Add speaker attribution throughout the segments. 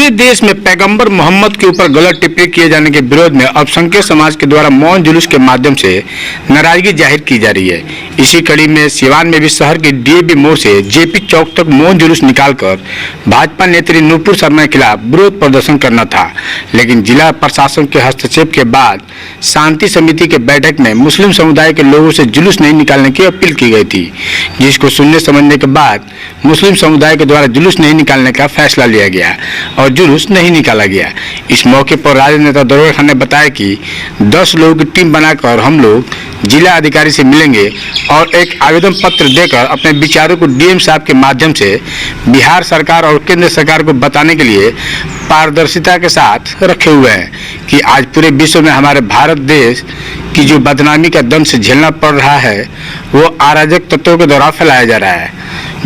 Speaker 1: पूरे देश में पैगंबर मोहम्मद के ऊपर गलत टिप्पणी किए जाने के विरोध में अल्पसंख्यक समाज के द्वारा मौन जुलूस के माध्यम से नाराजगी जाहिर की जा रही है। इसी कड़ी में सिवान में भी शहर के डीएवी मोड़ से जेपी चौक तक मौन जुलूस निकालकर भाजपा नेत्री नूपुर शर्मा के खिलाफ विरोध प्रदर्शन करना था, लेकिन जिला प्रशासन के हस्तक्षेप के बाद शांति समिति के बैठक में मुस्लिम समुदाय के लोगों से जुलूस नहीं निकालने की अपील की गई थी, जिसको सुनने समझने के बाद मुस्लिम समुदाय के द्वारा जुलूस नहीं निकालने का फैसला लिया गया और जुलूस नहीं निकाला गया। इस मौके पर राजद नेता दरोगा खान ने बताया कि 10 लोगों की टीम बनाकर हम लोग जिला अधिकारी से मिलेंगे और एक आवेदन पत्र देकर अपने विचारों को डीएम साहब के माध्यम से बिहार सरकार और केंद्र सरकार को बताने के लिए पारदर्शिता के साथ रखे हुए हैं कि आज पूरे विश्व में हमारे भारत देश की जो बदनामी का दंश झेलना पड़ रहा है वो अराजक तत्वों के द्वारा फैलाया जा रहा है,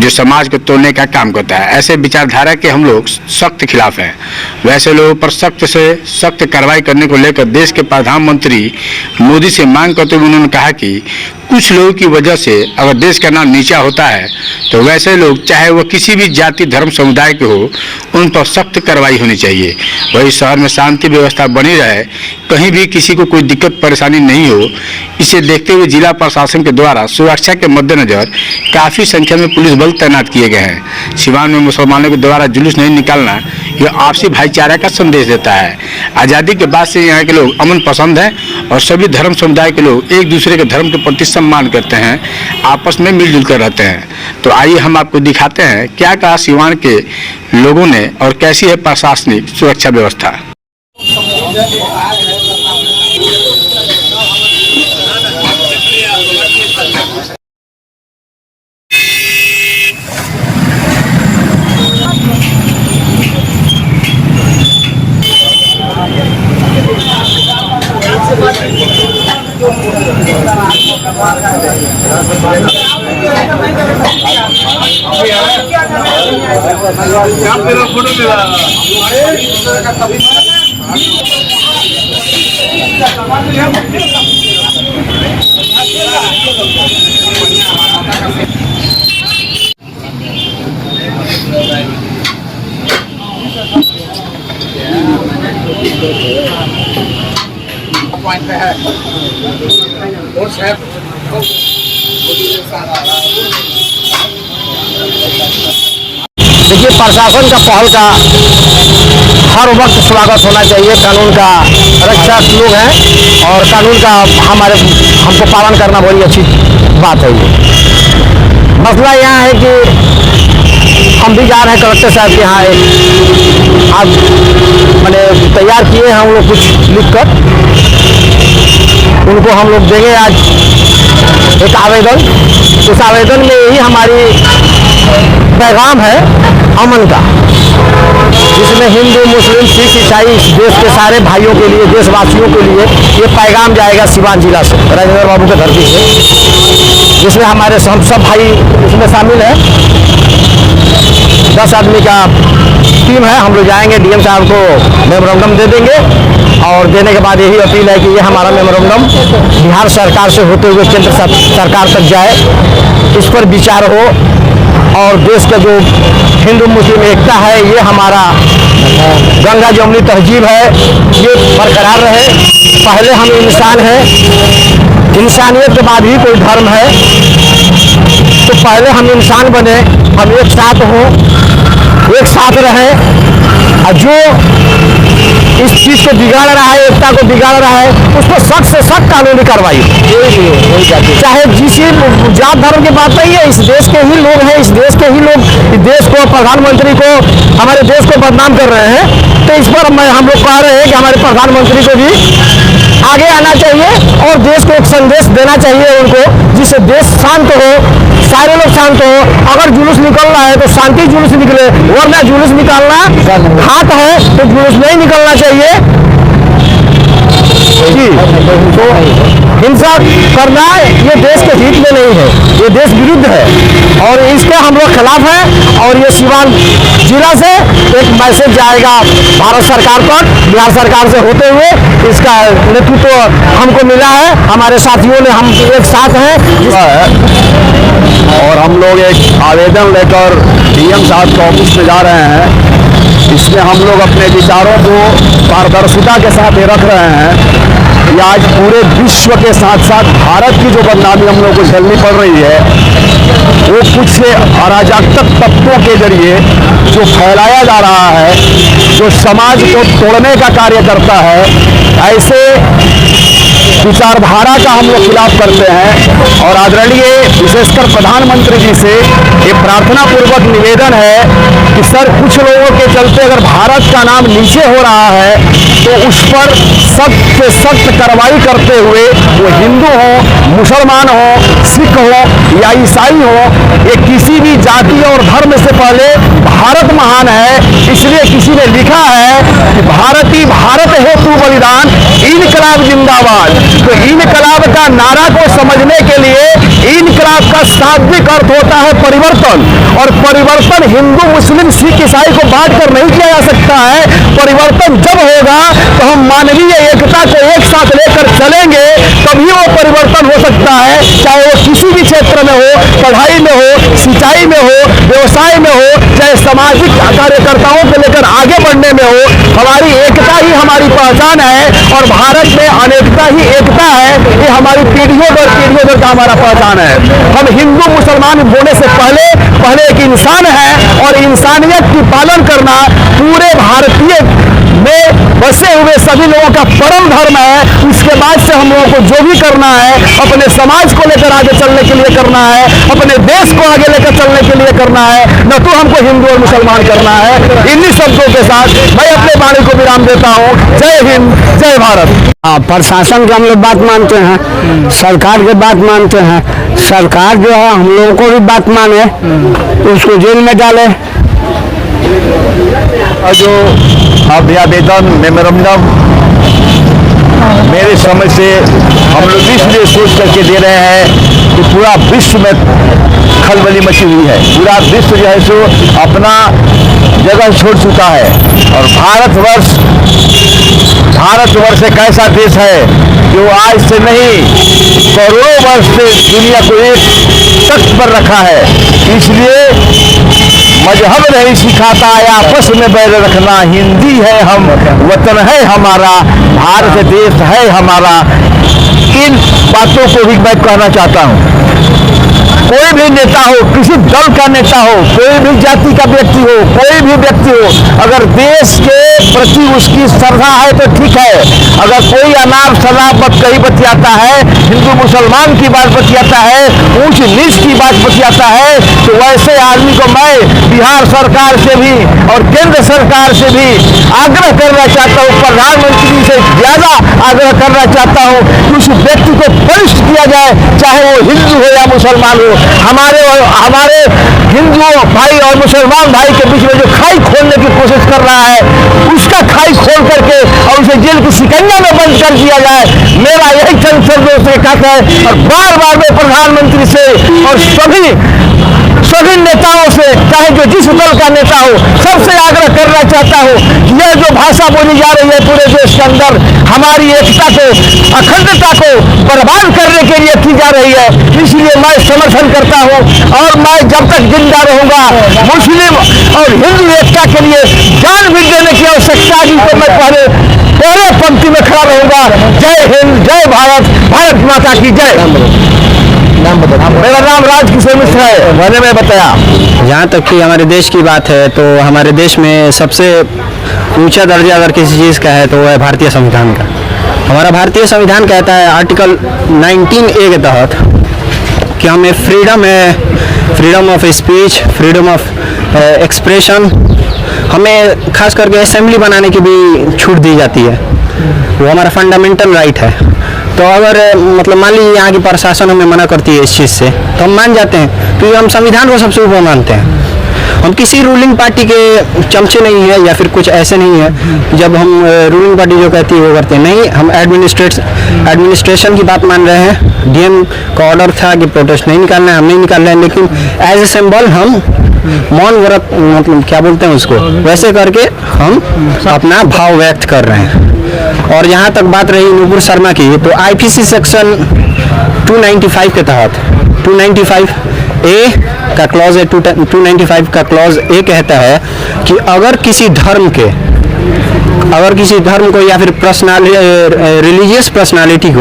Speaker 1: जो समाज को तोड़ने का काम करता है। ऐसे विचारधारा के हम लोग सख्त खिलाफ हैं। वैसे लोगों पर सख्त से सख्त कार्रवाई करने को लेकर देश के प्रधानमंत्री मोदी से मांग करते हुए उन्होंने कहा कि कुछ लोगों की वजह से अगर देश का नाम नीचा होता है तो वैसे लोग चाहे वो किसी भी जाति धर्म समुदाय के हो उन पर सख्त कार्रवाई होनी चाहिए। वही शहर में शांति व्यवस्था बनी रहे, कहीं भी किसी को कोई दिक्कत परेशानी नहीं हो, इसे देखते हुए जिला प्रशासन के द्वारा सुरक्षा के मद्देनजर काफ़ी संख्या में पुलिस बल तैनात किए गए हैं। सिवान में मुसलमानों के द्वारा जुलूस नहीं निकालना यह आपसी भाईचारा का संदेश देता है। आज़ादी के बाद से यहाँ के लोग अमन पसंद हैं और सभी धर्म समुदाय के लोग एक दूसरे के धर्म के प्रति सम्मान करते हैं, आपस में मिलजुल कर रहते हैं। तो आइए हम आपको दिखाते हैं क्या कहा सिवान के लोगों ने और कैसी है प्रशासनिक सुरक्षा व्यवस्था।
Speaker 2: देखिए, प्रशासन का पहल का हर वक्त स्वागत होना चाहिए। कानून का रक्षक लोग हैं और कानून का हमको पालन करना बड़ी अच्छी बात है। ये मसला यहाँ है कि हम भी जा रहे हैं कलेक्टर साहब के यहाँ, आज मैंने तैयार किए हैं हम लोग कुछ लिखकर, उनको हम लोग देंगे आज एक आवेदन। उस आवेदन में यही हमारी पैगाम है अमन का, जिसमें हिंदू मुस्लिम सिख ईसाई इस देश के सारे भाइयों के लिए, देशवासियों के लिए ये पैगाम जाएगा सिवान जिला से, राजेंद्र बाबू के धरती से, जिसमें हमारे हम सब भाई इसमें शामिल हैं। 10 आदमी का टीम है। हम लोग जाएंगे, डीएम साहब को मेमोरेंडम दे देंगे और देने के बाद यही अपील है कि ये हमारा मेमोरेंडम बिहार सरकार से होते हुए केंद्र सरकार तक जाए, इस पर विचार हो और देश का जो हिंदू मुस्लिम एकता है, ये हमारा गंगा जमुनी तहजीब है, ये बरकरार रहे। पहले हम इंसान हैं, इंसानियत के बाद ही कोई धर्म है, तो पहले हम इंसान बने, हम एक साथ हों, एक साथ रहें, और जो इस चीज़ को बिगाड़ रहा है, एकता को बिगाड़ रहा है, उस पर सख्त से सख्त कानूनी कार्रवाई, चाहे जिस जात धर्म की बात नहीं है। इस देश के ही लोग हैं, इस देश के ही लोग इस देश को, प्रधानमंत्री को, हमारे देश को बदनाम कर रहे हैं। तो इस पर हम लोग कह रहे हैं कि हमारे प्रधानमंत्री को भी आगे आना चाहिए और देश को एक संदेश देना चाहिए उनको, जिससे देश शांत हो, सारे लोग शांत हो। अगर जुलूस निकल रहा है तो शांति जुलूस निकले, वरना जुलूस निकालना घात है, तो जुलूस नहीं निकलना चाहिए। जी, तो हिंसा करना ये देश के हित में नहीं है, ये देश विरुद्ध है और इसके हम लोग खिलाफ हैं। और ये सिवान जिला से एक मैसेज जाएगा भारत सरकार पर, बिहार सरकार से होते हुए। इसका नेतृत्व हमको मिला है, हमारे साथियों ने, हम एक साथ हैं और हम लोग एक आवेदन लेकर डीएम साहब के ऑफिस में जा रहे हैं इसमें हम लोग अपने विचारों को पारदर्शिता के साथ रख रहे हैं कि आज पूरे विश्व के साथ साथ भारत की जो बदनामी हम लोग को झेलनी पड़ रही है वो कुछ अराजकता तत्वों के जरिए जो फैलाया जा रहा है, जो समाज को तोड़ने का कार्य करता है, ऐसे विचारधारा का हम लोग खिलाफ करते हैं। और आदरणीय विशेषकर प्रधानमंत्री जी से ये प्रार्थना पूर्वक निवेदन है कि सर, कुछ लोगों के चलते अगर भारत का नाम नीचे हो रहा है तो उस पर सख्त से सख्त कार्रवाई करते हुए, वो हिंदू हो, मुसलमान हो, सिख हो या ईसाई हो, ये किसी भी जाति और धर्म से पहले भारत महान है। इसलिए किसी ने लिखा है कि भारती भारत हेतु बलिदान, इनकलाब जिंदाबाद। तो इनकलाब का नारा को समझने के लिए इनकलाब का शाब्दिक अर्थ होता है परिवर्तन, और परिवर्तन हिंदू मुस्लिम सिख ईसाई को बांट कर नहीं किया जा सकता है। परिवर्तन जब होगा तो हम मानवीय एकता को एक साथ लेकर चलेंगे, तभी वो परिवर्तन हो सकता है। चाहे वो किसी भी क्षेत्र में हो, पढ़ाई में हो, सिंचाई में हो, व्यवसाय में हो, चाहे सामाजिक कार्यकर्ताओं को लेकर आगे बढ़ने में हो। हमारी एकता ही हमारी पहचान है, और भारत में अनेकता ही एकता है। ये हमारी पीढ़ियों दर का हमारा पहचान है। हम हिंदू मुसलमान होने से पहले एक इंसान है, और इंसानियत की पालन करना पूरे भारतीय में बसे हुए सभी लोगों का परम धर्म है। उसके बाद से हम लोगों को जो भी करना है, अपने समाज को लेकर आगे चलने के लिए करना है, अपने देश को आगे लेकर चलने के लिए करना है, न तो हमको हिंदू और मुसलमान करना है। इन्हीं शब्दों के साथ मैं अपने वाणी को विराम देता हूँ। जय हिंद, जय भारत। प्रशासन की हम लोग बात मानते हैं, सरकार की बात मानते हैं। सरकार जो है हम लोगों को भी बात माने, उसको जेल में डाले। जो अभ्यावेदन मेमोरेंडम मेरे समझ से हम लोग इसलिए सोच करके दे रहे हैं कि पूरा विश्व में खलबली मची हुई है। पूरा विश्व जो है सो अपना जगह छोड़ चुका है, और भारतवर्ष एक ऐसा देश है जो आज से नहीं करोड़ों वर्ष से दुनिया को एक तख्त पर रखा है। इसलिए मजहब नहीं सिखाता आपस में बैर रखना, हिंदी है हम, वतन है हमारा, भारत देश है हमारा। इन बातों को भी मैं कहना चाहता हूँ। कोई भी नेता हो, किसी दल का नेता हो, कोई भी जाति का व्यक्ति हो, कोई भी व्यक्ति हो, अगर देश के प्रति उसकी श्रद्धा है तो ठीक है। अगर कोई अनाप शनाप कहीं बतियाता है, हिंदू मुसलमान की बात बतियाता है, ऊंच नीच की बात बतियाता है, तो वैसे आदमी को मैं बिहार सरकार से भी और केंद्र सरकार से भी आग्रह करना चाहता हूँ, प्रधानमंत्री से ज्यादा आग्रह करना चाहता हूँ कि उस व्यक्ति को बरिष्ठ किया जाए, चाहे वो हिंदू हो या मुसलमान हो। हमारे हिंदू भाई और मुसलमान भाई के बीच में जो खाई खोलने की कोशिश कर रहा है, उसका खाई खोल करके और उसे जेल की सिकंजा में बंद कर दिया जाए। मेरा यही चंद शब्दों से कहता है, और बार बार मैं प्रधानमंत्री से और सभी नेताओं से, चाहे जो जिस दल का नेता हो, सबसे आग्रह करना चाहता हूँ कि यह जो भाषा बोली जा रही है पूरे देश के अंदर, हमारी एकता को, अखंडता को बर्बाद करने के लिए की जा रही है। इसलिए मैं समर्थन करता हूँ, और मैं जब तक जिंदा रहूंगा मुस्लिम और हिंदू एकता के लिए जान भी देने की आवश्यकता की, तो मैं पहले पंक्ति में खड़ा रहूंगा। जय हिंद, जय भारत, भारत माता की जय। मेरा नाम राजकिशोर मिश्र है, मैंने मैं बताया।
Speaker 3: जहाँ तक कि हमारे देश की बात है, तो हमारे देश में सबसे ऊंचा दर्जा अगर किसी चीज़ का है तो वो है भारतीय संविधान का। हमारा भारतीय संविधान कहता है आर्टिकल 19A के तहत कि हमें freedom of speech, freedom of expression, हमें खास करके असेंबली बनाने की भी छूट दी जाती है। वो हमारा फंडामेंटल राइट है। तो अगर मतलब मान लीजिए यहाँ की प्रशासन हमें मना करती है इस चीज़ से, तो हम मान जाते हैं, क्योंकि हम संविधान को सबसे ऊपर मानते हैं। हम किसी रूलिंग पार्टी के चमचे नहीं है, या फिर कुछ ऐसे नहीं है जब हम रूलिंग पार्टी जो कहती है वो करते हैं। नहीं, हम एडमिनिस्ट्रेशन की बात मान रहे हैं। डीएम का ऑर्डर था कि प्रोटेस्ट नहीं निकालना है, हम नहीं निकाल रहे हैं, लेकिन एज ए सिंबल हम मौन व्रत, मतलब क्या बोलते हैं उसको, वैसे करके हम अपना भाव व्यक्त कर रहे हैं। और यहाँ तक बात रही नुपुर शर्मा की, तो आईपीसी सेक्शन 295 के तहत 295 ए का क्लॉज है 295 का क्लॉज ए कहता है कि अगर किसी धर्म को या फिर रिलीजियस पर्सनालिटी को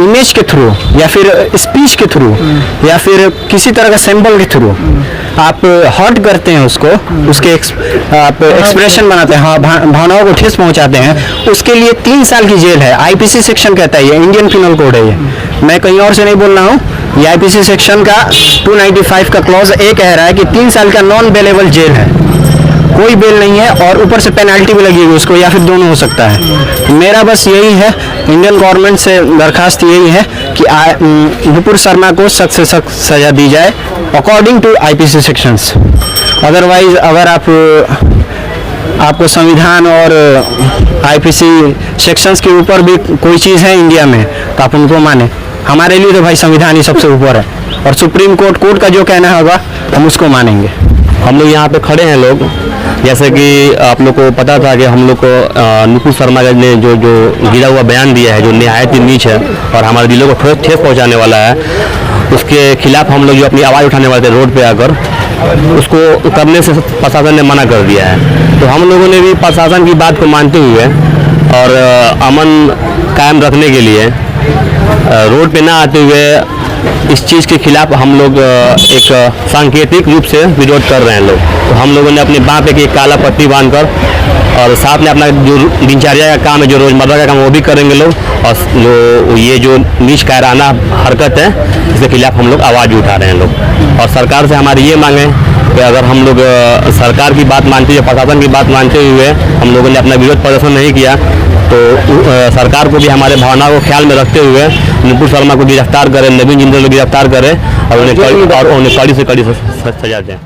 Speaker 3: इमेज के थ्रू या फिर स्पीच के थ्रू या फिर किसी तरह का सिंबल के थ्रू आप हर्ट करते हैं उसके आप एक्सप्रेशन बनाते हैं, हाँ, भावनाओं को ठेस पहुंचाते हैं, उसके लिए 3 साल की जेल है। आईपीसी सेक्शन कहता है, ये इंडियन पिनल कोड है, ये मैं कहीं और से नहीं बोल रहा हूँ। ये आईपीसी सेक्शन का 295 का क्लॉज ए कह रहा है कि 3 साल का नॉन बेलेबल जेल है, कोई बेल नहीं है, और ऊपर से पेनल्टी भी लगेगी उसको, या फिर दोनों हो सकता है। मेरा बस यही है, इंडियन गवर्नमेंट से दरखास्त यही है कि नुपुर शर्मा को सख्त से सख्त सजा दी जाए according to IPC sections. Otherwise अगर आपको संविधान और आईपीसी सेक्शंस के ऊपर भी कोई चीज़ है इंडिया में तो आप उनको माने। हमारे लिए तो भाई संविधान ही सबसे ऊपर है, और सुप्रीम कोर्ट का जो कहना होगा हम उसको मानेंगे।
Speaker 4: हम लोग यहाँ पे खड़े हैं लोग, जैसे कि आप लोग को पता था कि हम लोग को नुपुर शर्मा ने जो गिरा हुआ बयान दिया है, जो निहायत ही नीच है और हमारे दिलों को ठेस पहुँचाने वाला है, उसके खिलाफ हम लोग जो अपनी आवाज़ उठाने वाले थे रोड पे आकर, उसको करने से प्रशासन ने मना कर दिया है। तो हम लोगों ने भी प्रशासन की बात को मानते हुए और अमन कायम रखने के लिए रोड पे ना आते हुए इस चीज़ के खिलाफ हम लोग एक सांकेतिक रूप से विरोध कर रहे हैं लोग। तो हम लोगों ने अपने बाँ पे एक काला पट्टी बांधकर और साथ में अपना जो दिनचर्या का काम है, जो रोज़मर्रा का काम, वो भी करेंगे लोग, और जो नीच कायराना हरकत है इसके खिलाफ हम लोग आवाज़ उठा रहे हैं लोग। और सरकार से हमारी ये मांग है कि अगर हम लोग सरकार की बात मानते हुए, प्रशासन की बात मानते हुए हम लोगों ने अपना विरोध प्रदर्शन नहीं किया, तो सरकार को भी हमारे भावनाओं को ख्याल में रखते हुए नुपुर शर्मा को गिरफ्तार करें, नवीन जिंदल को गिरफ्तार करें और उन्हें कड़ी से कड़ी सजा दें।